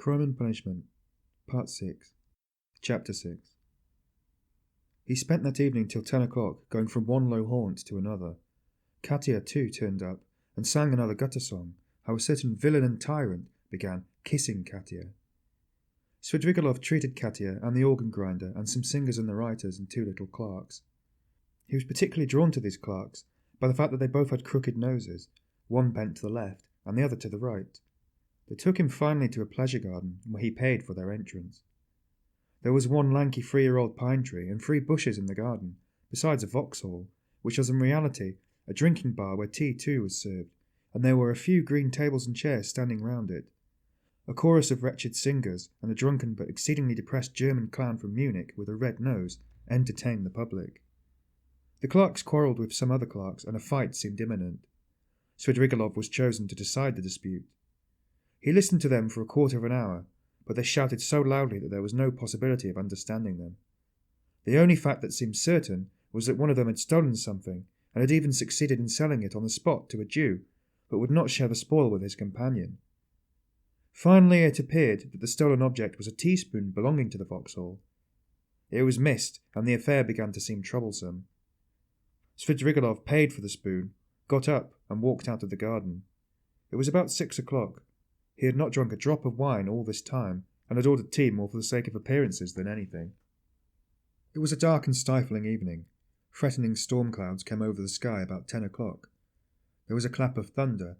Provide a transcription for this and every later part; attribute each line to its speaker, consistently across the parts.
Speaker 1: Crime and Punishment, Part 6, Chapter 6. He spent that evening till 10 o'clock, going from one low haunt to another. Katya, too, turned up, and sang another gutter song, how a certain villain and tyrant began kissing Katya. Svidrigailov treated Katya and the organ grinder and some singers and the writers and two little clerks. He was particularly drawn to these clerks by the fact that they both had crooked noses, one bent to the left and the other to the right. They took him finally to a pleasure garden, where he paid for their entrance. There was one lanky 3-year-old pine tree and 3 bushes in the garden, besides a vauxhall, which was in reality a drinking bar where tea too was served, and there were a few green tables and chairs standing round it. A chorus of wretched singers and a drunken but exceedingly depressed German clown from Munich with a red nose entertained the public. The clerks quarrelled with some other clerks, and a fight seemed imminent. Svidrigailov was chosen to decide the dispute. He listened to them for a quarter of an hour, but they shouted so loudly that there was no possibility of understanding them. The only fact that seemed certain was that one of them had stolen something, and had even succeeded in selling it on the spot to a Jew, but would not share the spoil with his companion. Finally it appeared that the stolen object was a teaspoon belonging to the vauxhall. It was missed, and the affair began to seem troublesome. Svidrigailov paid for the spoon, got up, and walked out of the garden. It was about 6 o'clock. He had not drunk a drop of wine all this time, and had ordered tea more for the sake of appearances than anything. It was a dark and stifling evening. Threatening storm clouds came over the sky about 10 o'clock. There was a clap of thunder,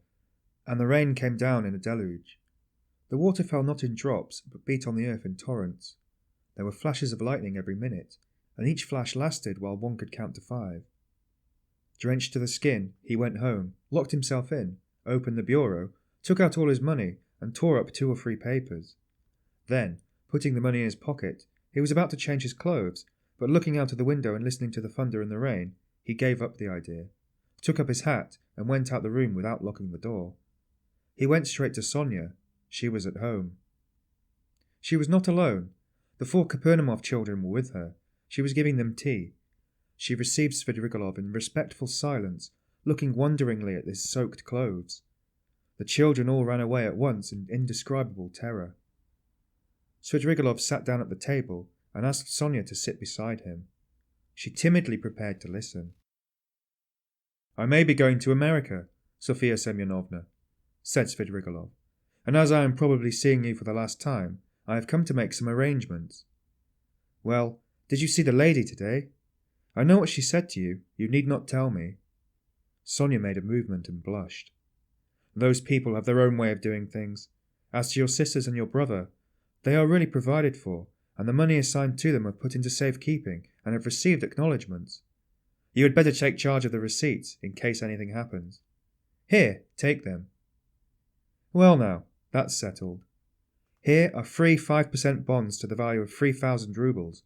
Speaker 1: and the rain came down in a deluge. The water fell not in drops, but beat on the earth in torrents. There were flashes of lightning every minute, and each flash lasted while one could count to 5. Drenched to the skin, he went home, locked himself in, opened the bureau, took out all his money, and tore up 2 or 3 papers. Then, putting the money in his pocket, he was about to change his clothes, but looking out of the window and listening to the thunder and the rain, he gave up the idea, took up his hat, and went out the room without locking the door. He went straight to Sonia. She was at home. She was not alone. The 4 Kapernaumov children were with her. She was giving them tea. She received Svidrigailov in respectful silence, looking wonderingly at his soaked clothes. The children all ran away at once in indescribable terror. Svidrigailov sat down at the table and asked Sonia to sit beside him. She timidly prepared to listen. "I may be going to America, Sophia Semyonovna," said Svidrigailov, "and as I am probably seeing you for the last time, I have come to make some arrangements." "Well, did you see the lady today?" "I know what she said to you. You need not tell me." Sonia made a movement and blushed. "Those people have their own way of doing things. As to your sisters and your brother, they are really provided for, and the money assigned to them are put into safekeeping and have received acknowledgments. You had better take charge of the receipts, in case anything happens. Here, take them." "Well now, that's settled. Here are 3 5% bonds to the value of 3,000 roubles.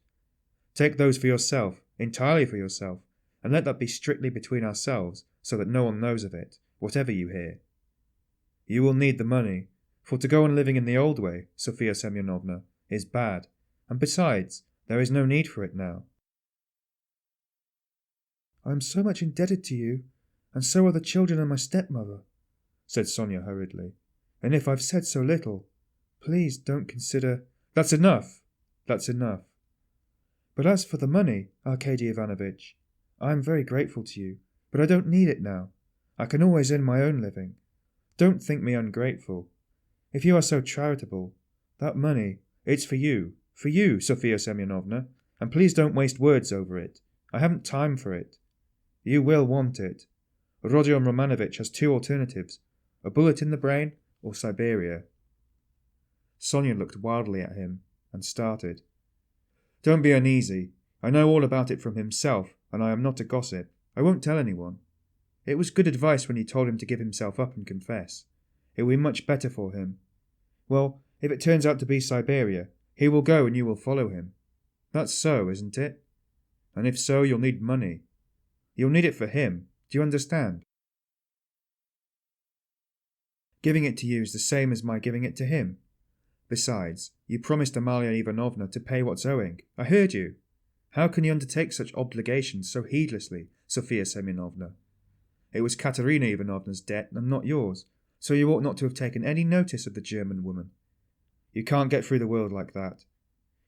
Speaker 1: Take those for yourself, entirely for yourself, and let that be strictly between ourselves, so that no one knows of it, whatever you hear. You will need the money, for to go on living in the old way, Sophia Semyonovna, is bad, and besides, there is no need for it now." "I am so much indebted to you, and so are the children and my stepmother," said Sonia hurriedly, "and if I've said so little, please don't consider—" "That's enough! That's enough. "But as for the money, Arkády Ivánovitch, I am very grateful to you, but I don't need it now. I can always earn my own living. Don't think me ungrateful. If you are so charitable, that money, it's for you, Sophia Semyonovna, and please don't waste words over it. I haven't time for it. You will want it. Rodion Romanovitch has 2 alternatives, a bullet in the brain or Siberia." Sonia looked wildly at him and started. "Don't be uneasy. I know all about it from himself, and I am not a gossip. I won't tell anyone. It was good advice when you told him to give himself up and confess. It will be much better for him. Well, if it turns out to be Siberia, he will go and you will follow him. That's so, isn't it? And if so, you'll need money. You'll need it for him. Do you understand? Giving it to you is the same as my giving it to him. Besides, you promised Amalia Ivanovna to pay what's owing. I heard you. How can you undertake such obligations so heedlessly, Sophia Semyonovna? It was Katerina Ivanovna's debt and not yours, so you ought not to have taken any notice of the German woman. You can't get through the world like that.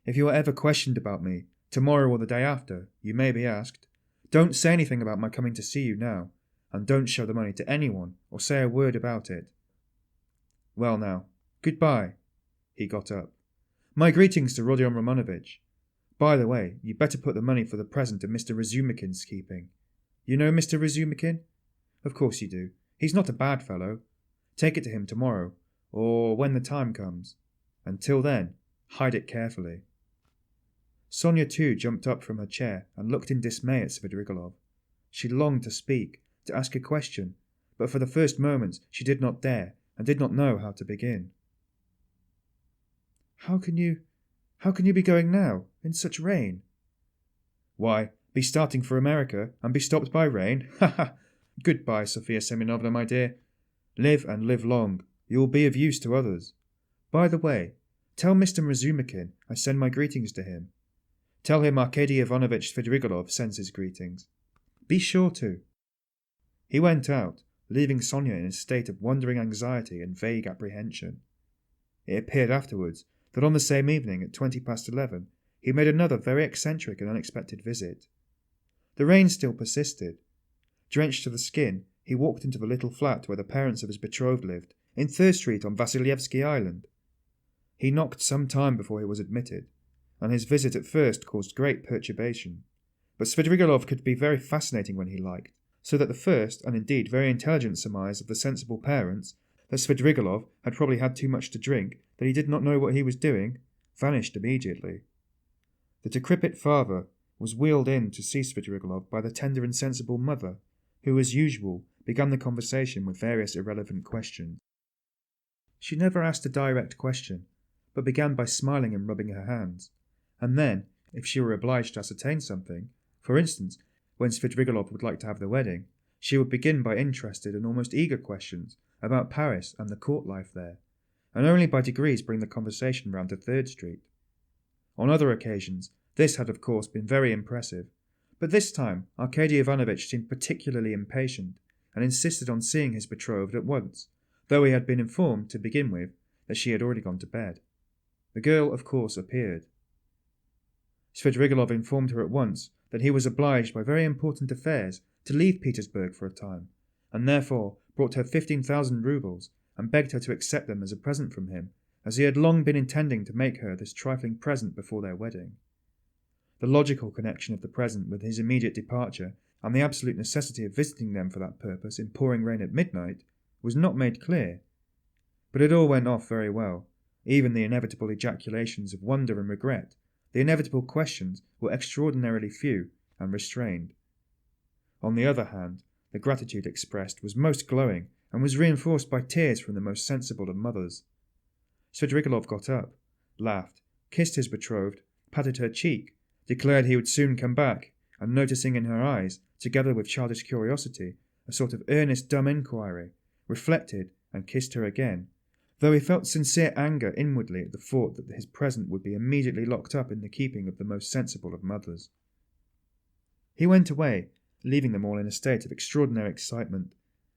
Speaker 1: If you are ever questioned about me, tomorrow or the day after, you may be asked. Don't say anything about my coming to see you now, and don't show the money to anyone or say a word about it. Well now, goodbye." He got up. "My greetings to Rodion Romanovich. By the way, you'd better put the money for the present in Mr. Razumikin's keeping. You know Mr. Razumikin? Of course you do. He's not a bad fellow. Take it to him tomorrow, or when the time comes. Until then, hide it carefully." Sonia too jumped up from her chair and looked in dismay at Svidrigailov. She longed to speak, to ask a question, but for the first moments she did not dare and did not know how to begin. How can you be going now, in such rain?" "Why, be starting for America, and be stopped by rain? Ha ha! Goodbye, Sophia Semyonovna, my dear. Live and live long. You will be of use to others. By the way, tell Mr. Razumikin I send my greetings to him. Tell him Arkády Ivánovitch Svidrigailov sends his greetings. Be sure to." He went out, leaving Sonia in a state of wondering anxiety and vague apprehension. It appeared afterwards that on the same evening at 11:20 he made another very eccentric and unexpected visit. The rain still persisted. Drenched to the skin, he walked into the little flat where the parents of his betrothed lived, in 3rd Street on Vasilyevsky Island. He knocked some time before he was admitted, and his visit at first caused great perturbation. But Svidrigailov could be very fascinating when he liked, so that the first, and indeed very intelligent surmise of the sensible parents, that Svidrigailov had probably had too much to drink, that he did not know what he was doing, vanished immediately. The decrepit father was wheeled in to see Svidrigailov by the tender and sensible mother, who, as usual, began the conversation with various irrelevant questions. She never asked a direct question, but began by smiling and rubbing her hands, and then, if she were obliged to ascertain something, for instance, when Svidrigailov would like to have the wedding, she would begin by interested and almost eager questions about Paris and the court life there, and only by degrees bring the conversation round to 3rd Street. On other occasions, this had of course been very impressive, but this time Arkády Ivánovitch seemed particularly impatient, and insisted on seeing his betrothed at once, though he had been informed, to begin with, that she had already gone to bed. The girl, of course, appeared. Svidrigailov informed her at once that he was obliged by very important affairs to leave Petersburg for a time, and therefore brought her 15,000 roubles and begged her to accept them as a present from him, as he had long been intending to make her this trifling present before their wedding. The logical connection of the present with his immediate departure, and the absolute necessity of visiting them for that purpose in pouring rain at midnight, was not made clear. But it all went off very well. Even the inevitable ejaculations of wonder and regret, the inevitable questions, were extraordinarily few and restrained. On the other hand, the gratitude expressed was most glowing, and was reinforced by tears from the most sensible of mothers. Svidrigailov got up, laughed, kissed his betrothed, patted her cheek, declared he would soon come back, and noticing in her eyes, together with childish curiosity, a sort of earnest dumb inquiry, reflected and kissed her again, though he felt sincere anger inwardly at the thought that his present would be immediately locked up in the keeping of the most sensible of mothers. He went away, leaving them all in a state of extraordinary excitement,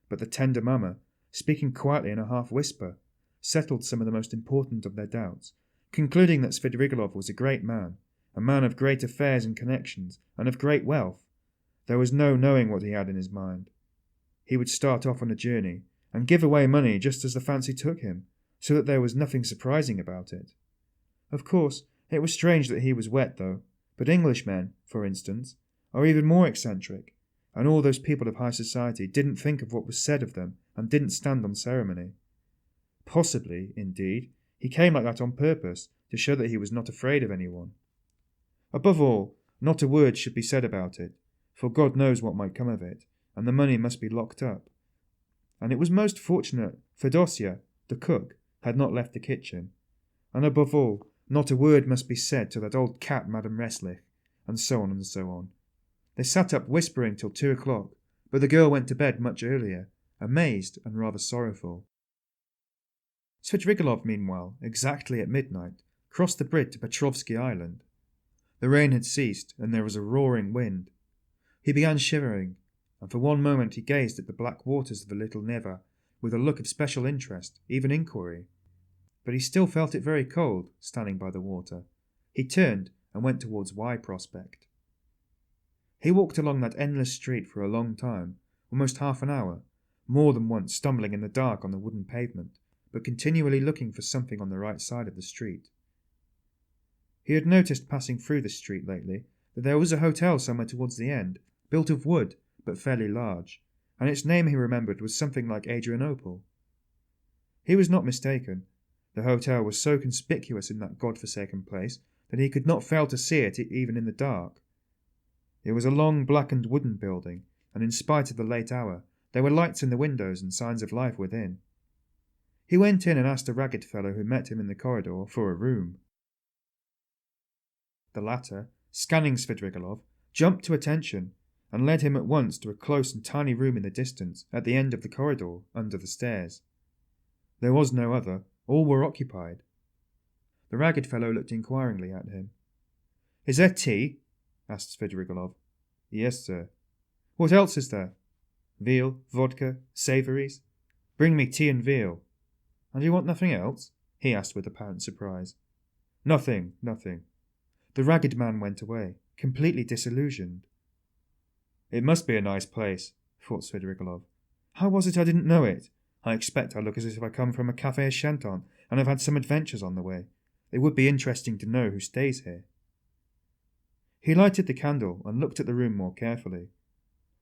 Speaker 1: but the tender mamma, speaking quietly in a half-whisper, settled some of the most important of their doubts, concluding that Svidrigailov was a great man, a man of great affairs and connections, and of great wealth. There was no knowing what he had in his mind. He would start off on a journey, and give away money just as the fancy took him, so that there was nothing surprising about it. Of course, it was strange that he was wet, though, but Englishmen, for instance, are even more eccentric, and all those people of high society didn't think of what was said of them, and didn't stand on ceremony. Possibly, indeed, he came like that on purpose, to show that he was not afraid of anyone. Above all, not a word should be said about it, for God knows what might come of it, and the money must be locked up. And it was most fortunate Fedosia, the cook, had not left the kitchen. And above all, not a word must be said to that old cat Madame Resslich, and so on and so on. They sat up whispering till 2 o'clock, but the girl went to bed much earlier, amazed and rather sorrowful. Svidrigailov, meanwhile, exactly at midnight, crossed the bridge to Petrovsky Island. The rain had ceased, and there was a roaring wind. He began shivering, and for one moment he gazed at the black waters of the little Neva with a look of special interest, even inquiry. but he still felt it very cold, standing by the water. He turned and went towards Y Prospect. He walked along that endless street for a long time, almost half an hour, more than once stumbling in the dark on the wooden pavement, but continually looking for something on the right side of the street. He had noticed passing through the street lately that there was a hotel somewhere towards the end, built of wood, but fairly large, and its name he remembered was something like Adrianople. He was not mistaken. The hotel was so conspicuous in that god-forsaken place that he could not fail to see it even in the dark. It was a long blackened wooden building, and in spite of the late hour, there were lights in the windows and signs of life within. He went in and asked a ragged fellow who met him in the corridor for a room. The latter, scanning Svidrigailov, jumped to attention and led him at once to a close and tiny room in the distance at the end of the corridor under the stairs. There was no other, all were occupied. The ragged fellow looked inquiringly at him. "Is there tea?" asked Svidrigailov. "Yes, sir." "What else is there?" "Veal, vodka, savouries." "Bring me tea and veal." "And you want nothing else?" he asked with apparent surprise. Nothing. The ragged man went away, completely disillusioned. "It must be a nice place," thought Svidrigailov. "How was it I didn't know it? I expect I look as if I come from a café chantant and have had some adventures on the way. It would be interesting to know who stays here." He lighted the candle and looked at the room more carefully.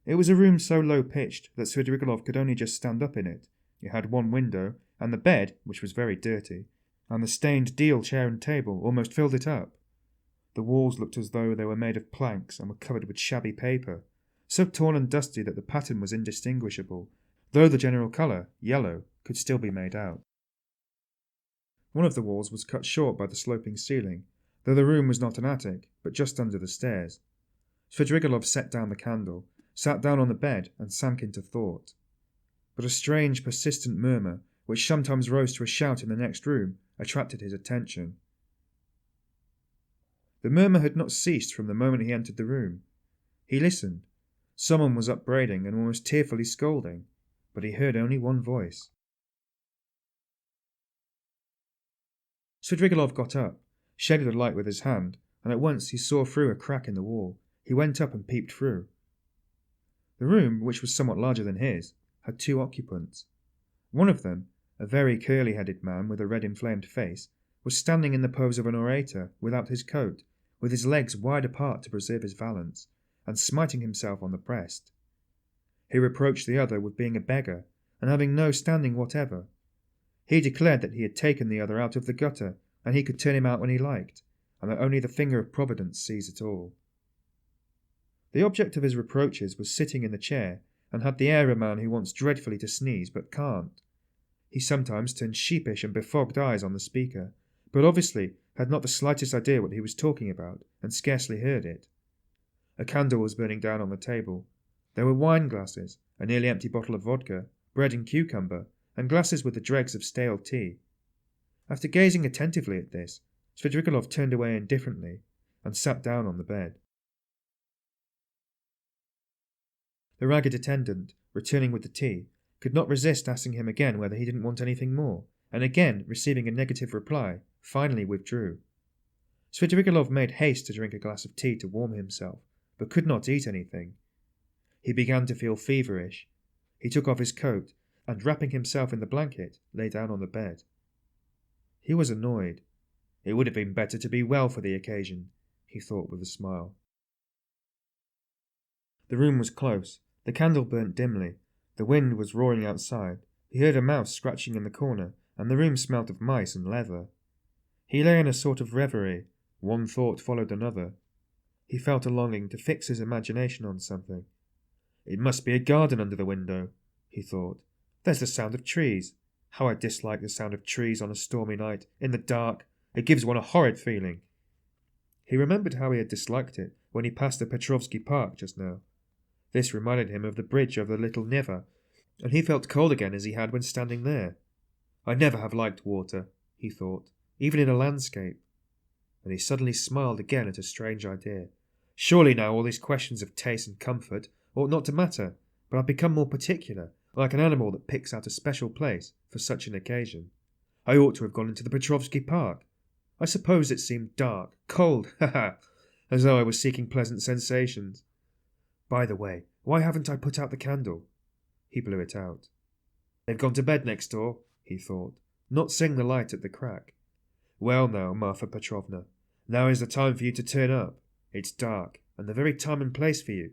Speaker 1: It was a room so low-pitched that Svidrigailov could only just stand up in it. It had one window, and the bed, which was very dirty, and the stained deal chair and table almost filled it up. The walls looked as though they were made of planks and were covered with shabby paper, so torn and dusty that the pattern was indistinguishable, though the general colour, yellow, could still be made out. One of the walls was cut short by the sloping ceiling, though the room was not an attic, but just under the stairs. Svidrigailov set down the candle, sat down on the bed, and sank into thought. But a strange, persistent murmur, which sometimes rose to a shout in the next room, attracted his attention. The murmur had not ceased from the moment he entered the room. He listened. Someone was upbraiding and almost tearfully scolding, but he heard only one voice. Svidrigailov got up, shaded the light with his hand, and at once he saw through a crack in the wall. He went up and peeped through. The room, which was somewhat larger than his, had two occupants. One of them, a very curly-headed man with a red inflamed face, was standing in the pose of an orator without his coat, with his legs wide apart to preserve his balance, and smiting himself on the breast. He reproached the other with being a beggar, and having no standing whatever. He declared that he had taken the other out of the gutter, and he could turn him out when he liked, and that only the finger of Providence sees it all. The object of his reproaches was sitting in the chair, and had the air of a man who wants dreadfully to sneeze, but can't. He sometimes turned sheepish and befogged eyes on the speaker, but obviously had not the slightest idea what he was talking about, and scarcely heard it. A candle was burning down on the table. There were wine glasses, a nearly empty bottle of vodka, bread and cucumber, and glasses with the dregs of stale tea. After gazing attentively at this, Svidrigailov turned away indifferently, and sat down on the bed. The ragged attendant, returning with the tea, could not resist asking him again whether he didn't want anything more, and again, receiving a negative reply, finally withdrew. Svidrigailov made haste to drink a glass of tea to warm himself, but could not eat anything. He began to feel feverish. He took off his coat, and wrapping himself in the blanket, lay down on the bed. He was annoyed. It would have been better to be well for the occasion, he thought with a smile. The room was close. The candle burnt dimly. The wind was roaring outside. He heard a mouse scratching in the corner, and the room smelt of mice and leather. He lay in a sort of reverie. One thought followed another. He felt a longing to fix his imagination on something. It must be a garden under the window, he thought. There's the sound of trees. How I dislike the sound of trees on a stormy night, in the dark. It gives one a horrid feeling. He remembered how he had disliked it when he passed the Petrovsky Park just now. This reminded him of the bridge over the Little Neva, and he felt cold again as he had when standing there. I never have liked water, he thought, even in a landscape. And he suddenly smiled again at a strange idea. Surely now all these questions of taste and comfort ought not to matter, but I've become more particular, like an animal that picks out a special place for such an occasion. I ought to have gone into the Petrovsky Park. I suppose it seemed dark, cold, as though I was seeking pleasant sensations. By the way, why haven't I put out the candle? He blew it out. They've gone to bed next door, he thought, not seeing the light at the crack. Well now, Marfa Petrovna, now is the time for you to turn up. It's dark, and the very time and place for you.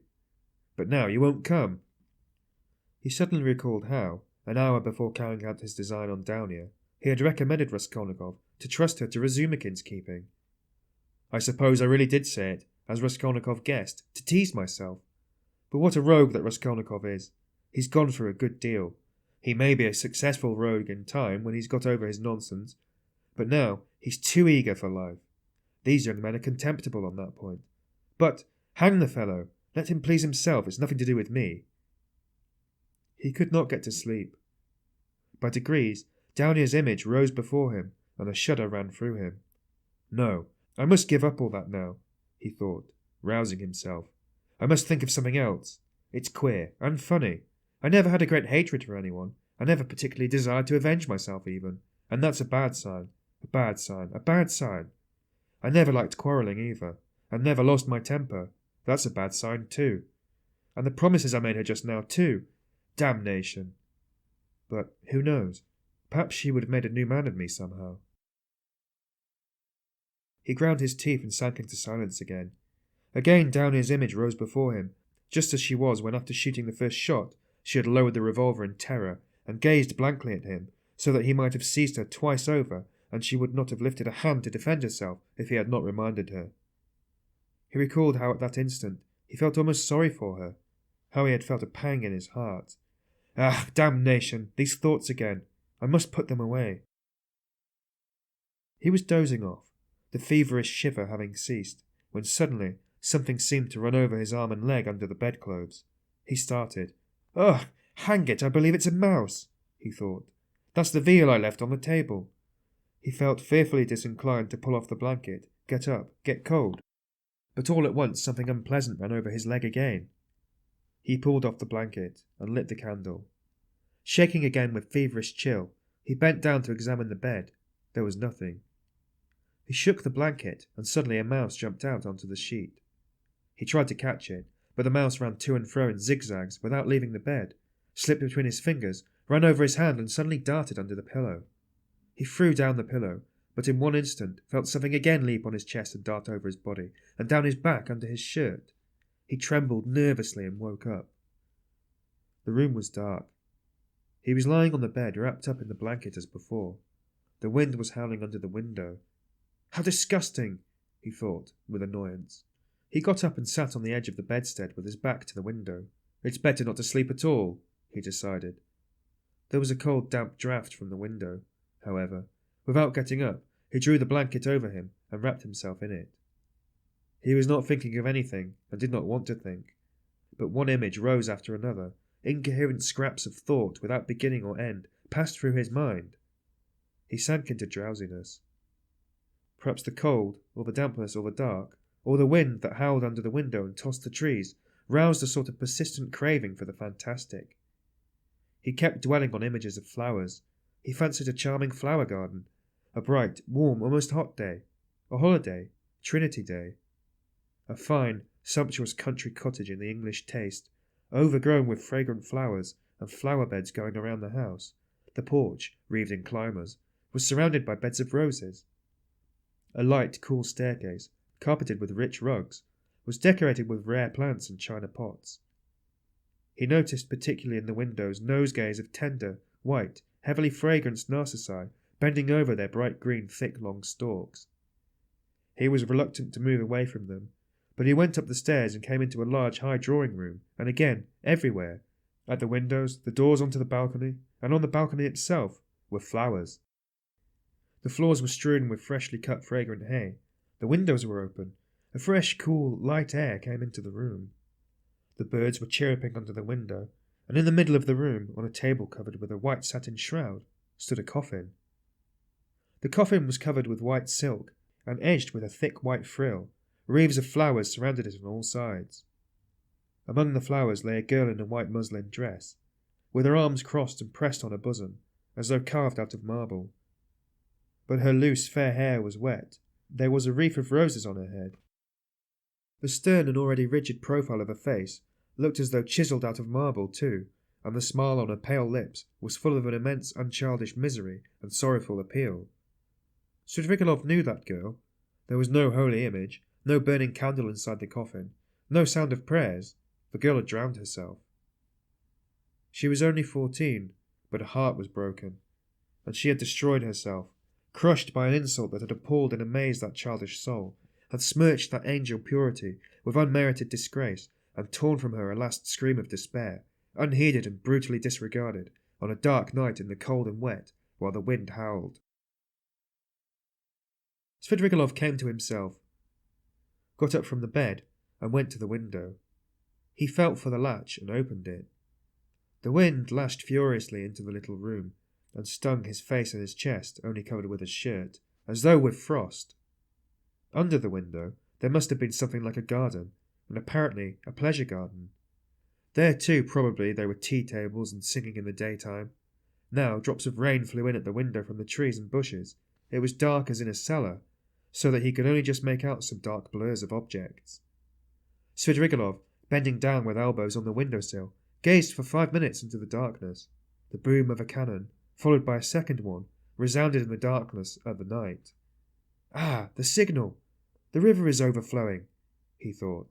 Speaker 1: But now you won't come. He suddenly recalled how, an hour before carrying out his design on Dounia, he had recommended Raskolnikov to trust her to Razumikin's keeping. I suppose I really did say it, as Raskolnikov guessed, to tease myself. But what a rogue that Raskolnikov is. He's gone for a good deal. He may be a successful rogue in time when he's got over his nonsense, but now he's too eager for life. These young men are contemptible on that point. But, hang the fellow, let him please himself, it's nothing to do with me. He could not get to sleep. By degrees, Dounia's image rose before him, and a shudder ran through him. No, I must give up all that now, he thought, rousing himself. I must think of something else. It's queer, and funny. I never had a great hatred for anyone. I never particularly desired to avenge myself even, and that's a bad sign. A bad sign. A bad sign. I never liked quarrelling either, and never lost my temper. That's a bad sign too. And the promises I made her just now too. Damnation. But who knows? Perhaps she would have made a new man of me somehow. He ground his teeth and sank into silence again. Again Dounia's image rose before him, just as she was when after shooting the first shot she had lowered the revolver in terror and gazed blankly at him, so that he might have seized her twice over, and she would not have lifted a hand to defend herself if he had not reminded her. He recalled how at that instant he felt almost sorry for her, how he had felt a pang in his heart. Ah, damnation! These thoughts again! I must put them away. He was dozing off, the feverish shiver having ceased, when suddenly something seemed to run over his arm and leg under the bedclothes. He started. Ugh! Hang it, I believe it's a mouse, he thought. That's the veal I left on the table. He felt fearfully disinclined to pull off the blanket, get up, get cold. But all at once something unpleasant ran over his leg again. He pulled off the blanket and lit the candle. Shaking again with feverish chill, he bent down to examine the bed. There was nothing. He shook the blanket, and suddenly a mouse jumped out onto the sheet. He tried to catch it, but the mouse ran to and fro in zigzags without leaving the bed, slipped between his fingers, ran over his hand, and suddenly darted under the pillow. He threw down the pillow, but in one instant felt something again leap on his chest and dart over his body, and down his back under his shirt. He trembled nervously and woke up. The room was dark. He was lying on the bed, wrapped up in the blanket as before. The wind was howling under the window. How disgusting, he thought, with annoyance. He got up and sat on the edge of the bedstead with his back to the window. It's better not to sleep at all, he decided. There was a cold, damp draught from the window. However, without getting up, he drew the blanket over him and wrapped himself in it. He was not thinking of anything, and did not want to think. But one image rose after another. Incoherent scraps of thought without beginning or end passed through his mind. He sank into drowsiness. Perhaps the cold, or the dampness, or the dark, or the wind that howled under the window and tossed the trees, roused a sort of persistent craving for the fantastic. He kept dwelling on images of flowers. He fancied a charming flower garden, a bright, warm, almost hot day, a holiday, Trinity Day, a fine, sumptuous country cottage in the English taste, overgrown with fragrant flowers and flower beds going around the house. The porch, wreathed in climbers, was surrounded by beds of roses. A light, cool staircase, carpeted with rich rugs, was decorated with rare plants and china pots. He noticed particularly in the windows nosegays of tender, white, heavily fragranced narcissi bending over their bright green, thick, long stalks. He was reluctant to move away from them, but he went up the stairs and came into a large high drawing-room, and again, everywhere, at the windows, the doors onto the balcony, and on the balcony itself, were flowers. The floors were strewn with freshly cut fragrant hay. The windows were open. A fresh, cool, light air came into the room. The birds were chirruping under the window, and in the middle of the room, on a table covered with a white satin shroud, stood a coffin. The coffin was covered with white silk, and edged with a thick white frill. Wreaths of flowers surrounded it on all sides. Among the flowers lay a girl in a white muslin dress, with her arms crossed and pressed on her bosom, as though carved out of marble. but her loose fair hair was wet. There was a wreath of roses on her head. The stern and already rigid profile of her face looked as though chiselled out of marble too, and the smile on her pale lips was full of an immense unchildish misery and sorrowful appeal. Svidrigailov knew that girl. There was no holy image, no burning candle inside the coffin, no sound of prayers. The girl had drowned herself. She was only 14, but her heart was broken, and she had destroyed herself, crushed by an insult that had appalled and amazed that childish soul, had smirched that angel purity with unmerited disgrace, and torn from her a last scream of despair, unheeded and brutally disregarded, on a dark night in the cold and wet, while the wind howled. Svidrigailov came to himself, got up from the bed, and went to the window. He felt for the latch and opened it. The wind lashed furiously into the little room, and stung his face and his chest, only covered with his shirt, as though with frost. Under the window there must have been something like a garden, and apparently a pleasure garden. There too probably there were tea-tables and singing in the daytime. Now drops of rain flew in at the window from the trees and bushes. It was dark as in a cellar, so that he could only just make out some dark blurs of objects. Svidrigailov, bending down with elbows on the windowsill, gazed for 5 minutes into the darkness. The boom of a cannon, followed by a second one, resounded in the darkness of the night. Ah, the signal! The river is overflowing, he thought.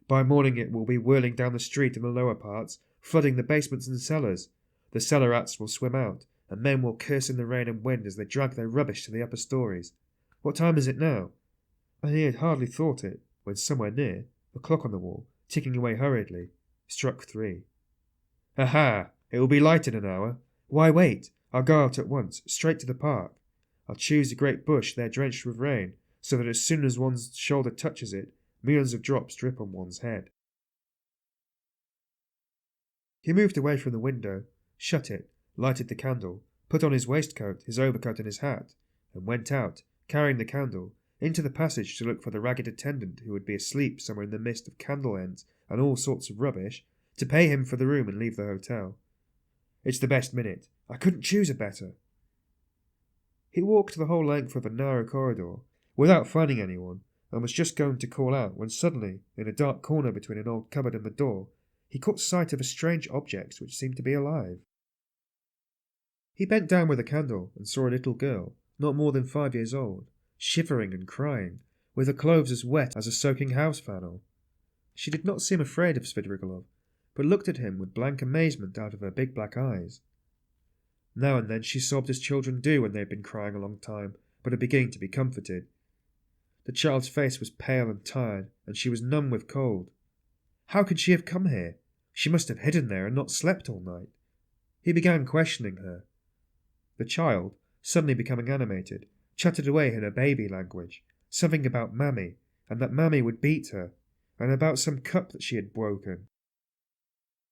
Speaker 1: By morning it will be whirling down the street in the lower parts, flooding the basements and cellars. The cellar rats will swim out, and men will curse in the rain and wind as they drag their rubbish to the upper stories. What time is it now? And he had hardly thought it, when somewhere near, a clock on the wall, ticking away hurriedly, struck 3. Aha! It will be light in an hour. Why wait? I'll go out at once, straight to the park. I'll choose a great bush there drenched with rain, so that as soon as one's shoulder touches it, millions of drops drip on one's head. He moved away from the window, shut it, lighted the candle, put on his waistcoat, his overcoat and his hat, and went out, carrying the candle, into the passage to look for the ragged attendant who would be asleep somewhere in the midst of candle ends and all sorts of rubbish, to pay him for the room and leave the hotel. It's the best minute. I couldn't choose a better. He walked the whole length of a narrow corridor, without finding anyone, and was just going to call out when suddenly, in a dark corner between an old cupboard and the door, he caught sight of a strange object which seemed to be alive. He bent down with a candle and saw a little girl, not more than 5 years old, shivering and crying, with her clothes as wet as a soaking house flannel. She did not seem afraid of Svidrigailov, but looked at him with blank amazement out of her big black eyes. Now and then she sobbed as children do when they have been crying a long time, but are beginning to be comforted. The child's face was pale and tired, and she was numb with cold. How could she have come here? She must have hidden there and not slept all night. He began questioning her. The child, suddenly becoming animated, chattered away in her baby language, something about Mammy, and that Mammy would beat her, and about some cup that she had broken.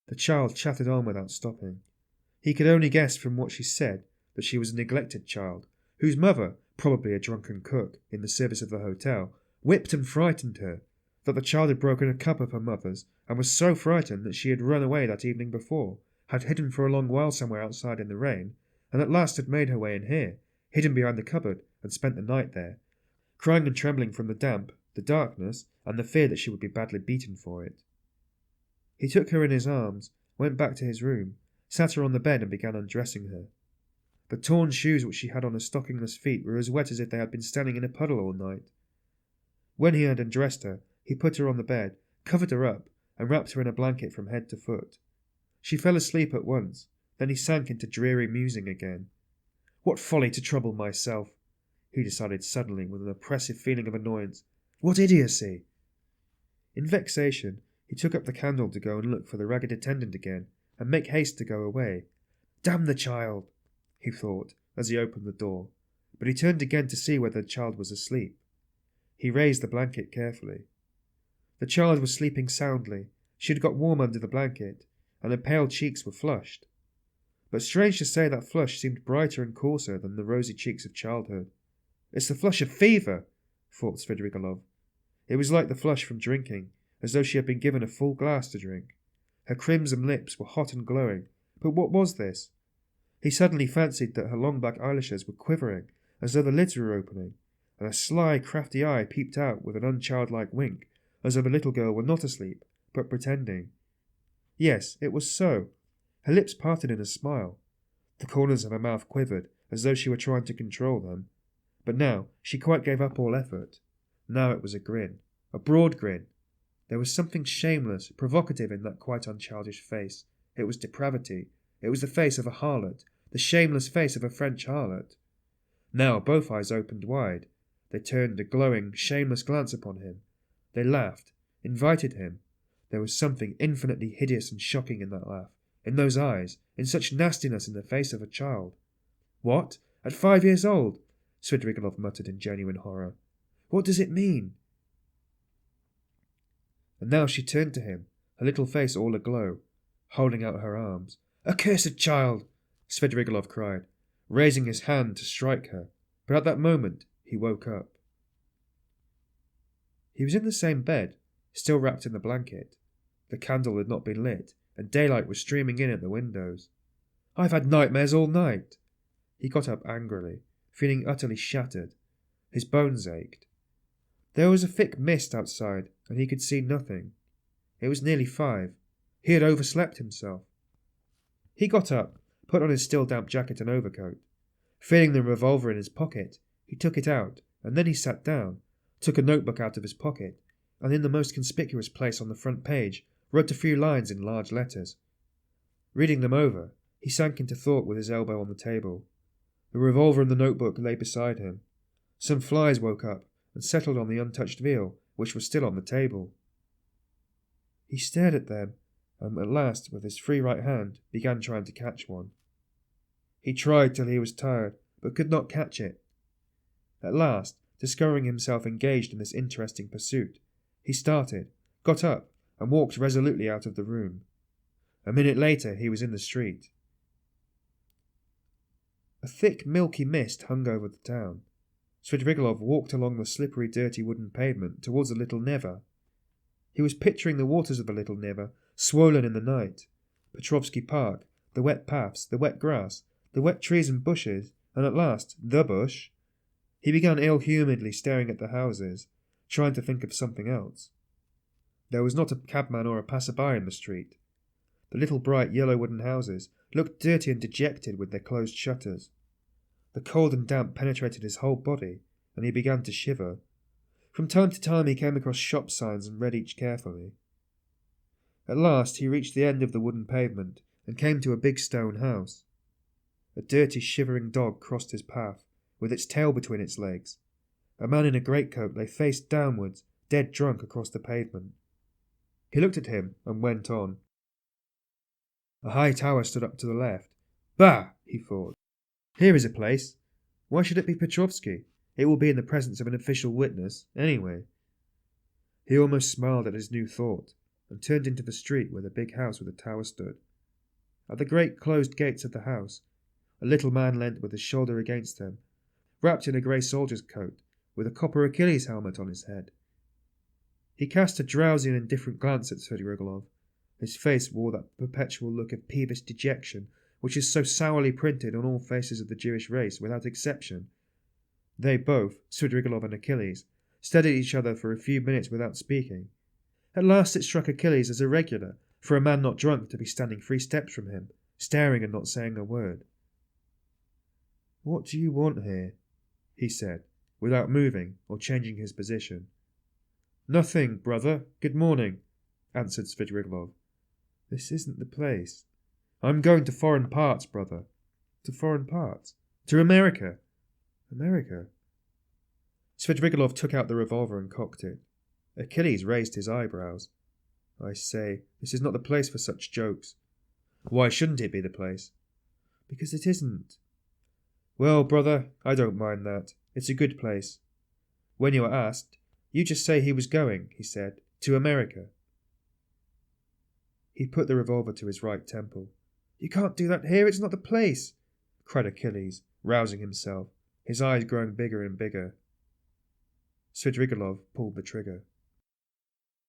Speaker 1: The child chattered on without stopping. He could only guess from what she said that she was a neglected child, whose mother, probably a drunken cook in the service of the hotel, whipped and frightened her, that the child had broken a cup of her mother's, and was so frightened that she had run away that evening before, had hidden for a long while somewhere outside in the rain, and at last had made her way in here, hidden behind the cupboard, and spent the night there, crying and trembling from the damp, the darkness, and the fear that she would be badly beaten for it. He took her in his arms, went back to his room, sat her on the bed and began undressing her. The torn shoes which she had on her stockingless feet were as wet as if they had been standing in a puddle all night. When he had undressed her, he put her on the bed, covered her up, and wrapped her in a blanket from head to foot. She fell asleep at once, then he sank into dreary musing again. What folly to trouble myself, he decided suddenly with an oppressive feeling of annoyance. What idiocy! In vexation, he took up the candle to go and look for the ragged attendant again, and make haste to go away. Damn the child, he thought, as he opened the door, but he turned again to see whether the child was asleep. He raised the blanket carefully. The child was sleeping soundly. She had got warm under the blanket, and her pale cheeks were flushed. But strange to say, that flush seemed brighter and coarser than the rosy cheeks of childhood. It's the flush of fever, thought Svidrigailov. It was like the flush from drinking, as though she had been given a full glass to drink. Her crimson lips were hot and glowing, but what was this? He suddenly fancied that her long black eyelashes were quivering, as though the lids were opening, and a sly, crafty eye peeped out with an unchildlike wink, as though the little girl were not asleep, but pretending. Yes, it was so. Her lips parted in a smile. The corners of her mouth quivered, as though she were trying to control them. But now she quite gave up all effort. Now it was a grin, a broad grin. There was something shameless, provocative in that quite unchildish face. It was depravity. It was the face of a harlot, the shameless face of a French harlot. Now both eyes opened wide. They turned a glowing, shameless glance upon him. They laughed, invited him. There was something infinitely hideous and shocking in that laugh, in those eyes, in such nastiness in the face of a child. What? At 5 years old? Svidrigailov muttered in genuine horror. What does it mean? And now she turned to him, her little face all aglow, holding out her arms. Accursed child! Svidrigailov cried, raising his hand to strike her, but at that moment he woke up. He was in the same bed, still wrapped in the blanket. The candle had not been lit, and daylight was streaming in at the windows. I've had nightmares all night. He got up angrily, feeling utterly shattered. His bones ached. There was a thick mist outside, and he could see nothing. It was nearly 5. He had overslept himself. He got up, put on his still damp jacket and overcoat. Feeling the revolver in his pocket, he took it out, and then he sat down, took a notebook out of his pocket, and in the most conspicuous place on the front page wrote a few lines in large letters. Reading them over, he sank into thought with his elbow on the table. The revolver and the notebook lay beside him. Some flies woke up and settled on the untouched veal, which was still on the table. He stared at them, and at last, with his free right hand, began trying to catch one. He tried till he was tired, but could not catch it. At last, discovering himself engaged in this interesting pursuit, he started, got up, and walked resolutely out of the room. A minute later he was in the street. A thick, milky mist hung over the town. Svidrigailov walked along the slippery, dirty wooden pavement towards the little Neva. He was picturing the waters of the little Neva, swollen in the night, Petrovsky Park, the wet paths, the wet grass, the wet trees and bushes, and at last, the bush. He began ill-humouredly staring at the houses, trying to think of something else. There was not a cabman or a passer-by in the street. The little bright yellow wooden houses looked dirty and dejected with their closed shutters. The cold and damp penetrated his whole body, and he began to shiver. From time to time he came across shop signs and read each carefully. At last he reached the end of the wooden pavement and came to a big stone house. A dirty, shivering dog crossed his path, with its tail between its legs. A man in a greatcoat lay face downwards, dead drunk across the pavement. He looked at him and went on. A high tower stood up to the left. Bah! He thought. Here is a place. Why should it be Petrovsky? It will be in the presence of an official witness, anyway. He almost smiled at his new thought, and turned into the street where the big house with the tower stood. At the great closed gates of the house, a little man leant with his shoulder against them, wrapped in a grey soldier's coat, with a copper Achilles helmet on his head. He cast a drowsy and indifferent glance at Svidrigailov. His face wore that perpetual look of peevish dejection which is so sourly printed on all faces of the Jewish race without exception. They both, Svidrigailov and Achilles, stared at each other for a few minutes without speaking. At last it struck Achilles as irregular for a man not drunk to be standing 3 steps from him, staring and not saying a word. "What do you want here?" he said, without moving or changing his position. "Nothing, brother. Good morning," answered Svidrigailov. "This isn't the place." "I'm going to foreign parts, brother." "To foreign parts?" "To America." "America?" Svidrigailov took out the revolver and cocked it. Achilles raised his eyebrows. "I say, this is not the place for such jokes." "Why shouldn't it be the place?" "Because it isn't." "Well, brother, I don't mind that. It's a good place." When you are asked, "You just say he was going," he said, "to America." He put the revolver to his right temple. "You can't do that here, it's not the place," cried Achilles, rousing himself, his eyes growing bigger and bigger. Svidrigailov pulled the trigger.